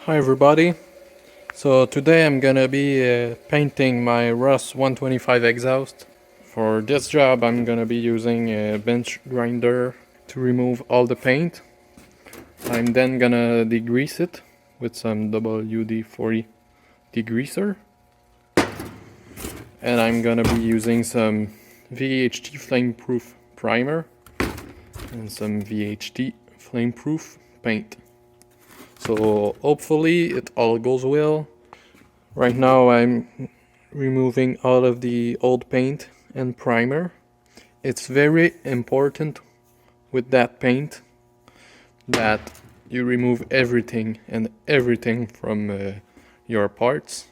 Hi everybody. So today I'm gonna be painting my Rust 125 exhaust. For this job I'm gonna be using a bench grinder to remove all the paint. I'm then gonna degrease it with some WD-40 degreaser. And I'm gonna be using some VHT flameproof primer and some VHT flameproof paint. So hopefully it all goes well. Right now I'm removing all of the old paint and primer. It's very important with that paint that you remove everything from your parts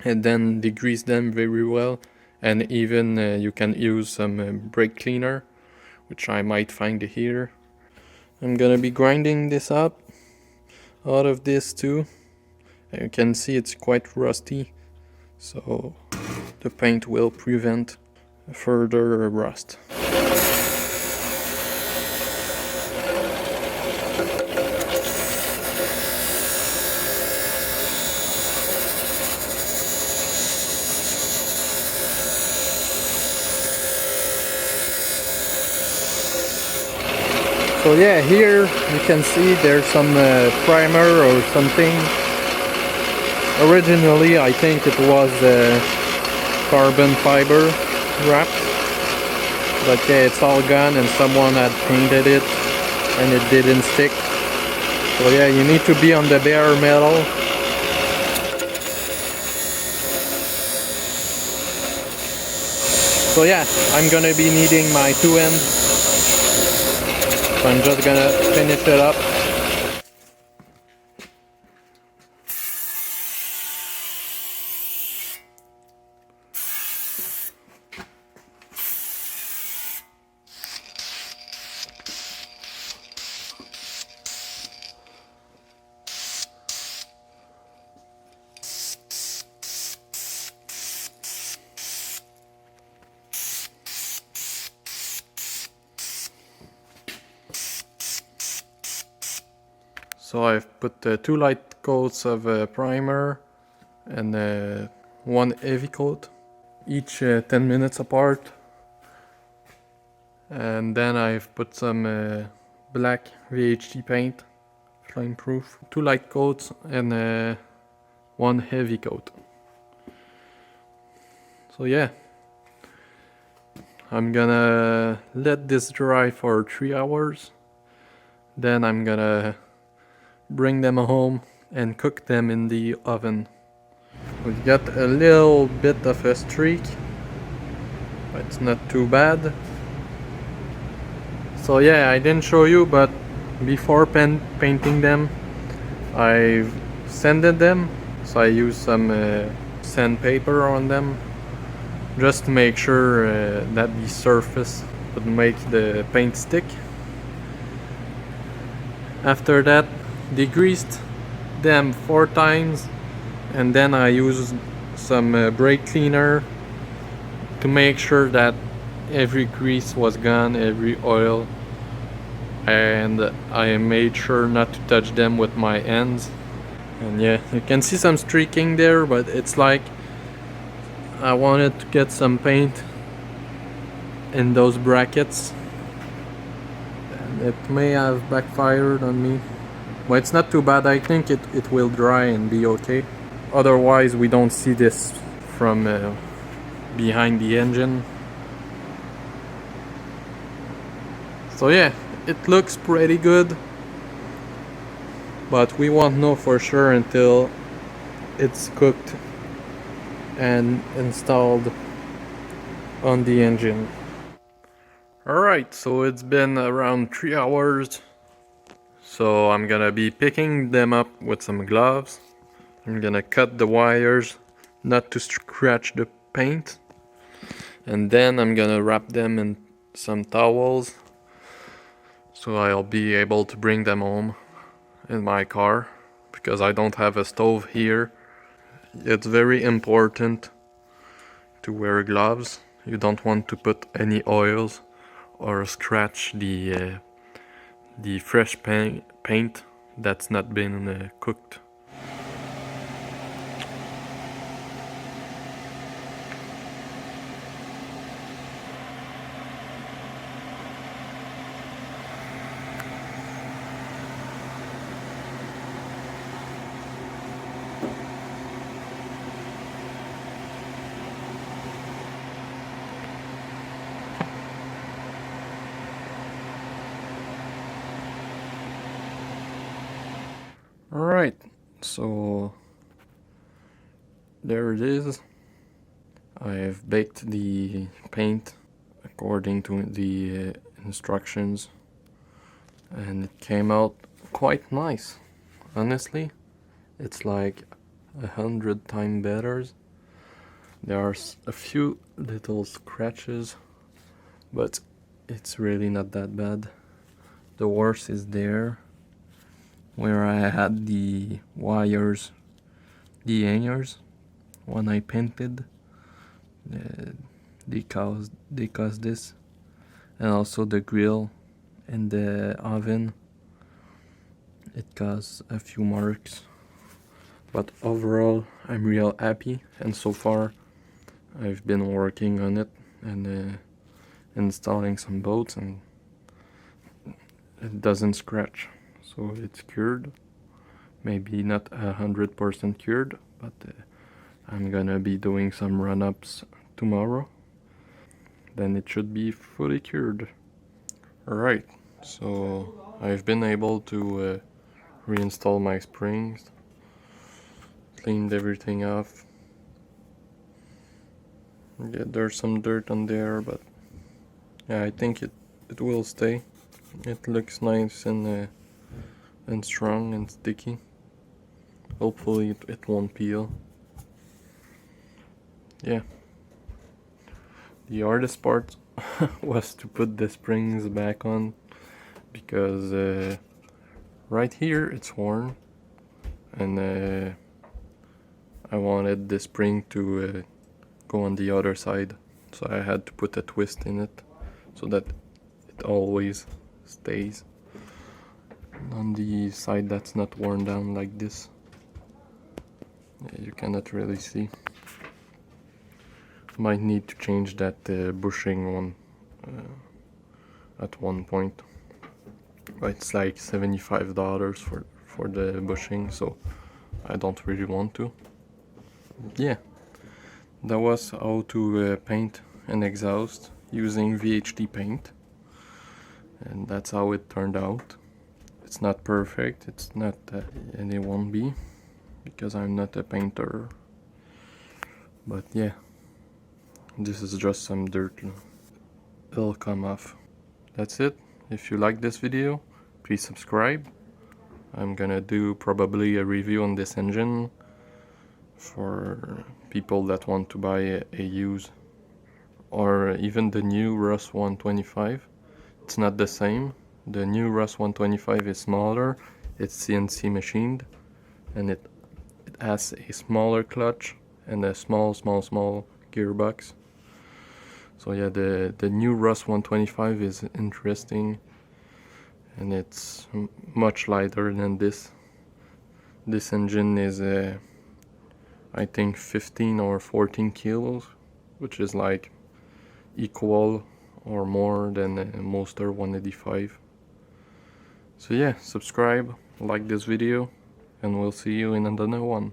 and then degrease them very well, and even you can use some brake cleaner, which I might find here. I'm gonna be grinding this up, all of this too. You can see it's quite rusty, so the paint will prevent further rust. So yeah, here you can see there's some primer or something. Originally I think it was carbon fiber wrapped, but yeah, it's all gone and someone had painted it and it didn't stick. So yeah, you need to be on the bare metal. So yeah, I'm gonna be needing my 2M. So I'm just gonna finish it up. So I've put 2 light coats of primer and 1 heavy coat, each 10 minutes apart. And then I've put some black VHT paint, flameproof, 2 light coats and 1 heavy coat. So yeah, I'm gonna let this dry for 3 hours. Then I'm gonna bring them home and cook them in the oven. We got a little bit of a streak, but it's not too bad. So yeah, I didn't show you, but before painting them, I've sanded them. So I used some sandpaper on them, just to make sure that the surface would make the paint stick. After that, degreased them 4 times, and then I used some brake cleaner to make sure that every grease was gone, every oil, and I made sure not to touch them with my hands. And yeah, you can see some streaking there, but it's like I wanted to get some paint in those brackets, and it may have backfired on me. But it's not too bad. I think it will dry and be okay. Otherwise we don't see this from behind the engine. So yeah, it looks pretty good, but we won't know for sure until it's cooked and installed on the engine. Alright, so it's been around 3 hours. So I'm gonna be picking them up with some gloves. I'm gonna cut the wires not to scratch the paint, and then I'm gonna wrap them in some towels so I'll be able to bring them home in my car, because I don't have a stove here. It's very important to wear gloves. You don't want to put any oils or scratch the fresh paint that's not been cooked. Alright, so there it is. I've baked the paint according to the instructions, and it came out quite nice. Honestly, it's like 100 times better. There are a few little scratches, but it's really not that bad. The worst is there, where I had the wires, the hangers, when I painted. They caused this, and also the grill and the oven. It caused a few marks, but overall I'm real happy, and so far I've been working on it and installing some bolts, and it doesn't scratch, so it's cured. Maybe not 100% cured, but I'm gonna be doing some run-ups tomorrow. Then it should be fully cured. Alright, so I've been able to reinstall my springs, cleaned everything off. Yeah, there's some dirt on there, but yeah, I think it will stay. It looks nice and strong and sticky. Hopefully it won't peel. Yeah. The hardest part was to put the springs back on, because right here it's worn, and I wanted the spring to go on the other side, so I had to put a twist in it so that it always stays on the side that's not worn down like this. Yeah, you cannot really see. Might need to change that bushing one at one point, but it's like $75 for the bushing, so I don't really want to. Yeah, that was how to paint an exhaust using VHD paint, and that's how it turned out. It's not perfect, it's not and it won't be, because I'm not a painter, but yeah, this is just some dirt. It'll come off. That's it. If you like this video, please subscribe. I'm gonna do probably a review on this engine for people that want to buy a used, or even the new Rust 125. It's not the same. The new Rust 125 is smaller, it's CNC machined, and it has a smaller clutch and a small gearbox. So yeah, the new Rust 125 is interesting, and it's much lighter than this. This engine is I think 15 or 14 kilos, which is like equal or more than a Monster 185. So yeah, subscribe, like this video, and we'll see you in another one.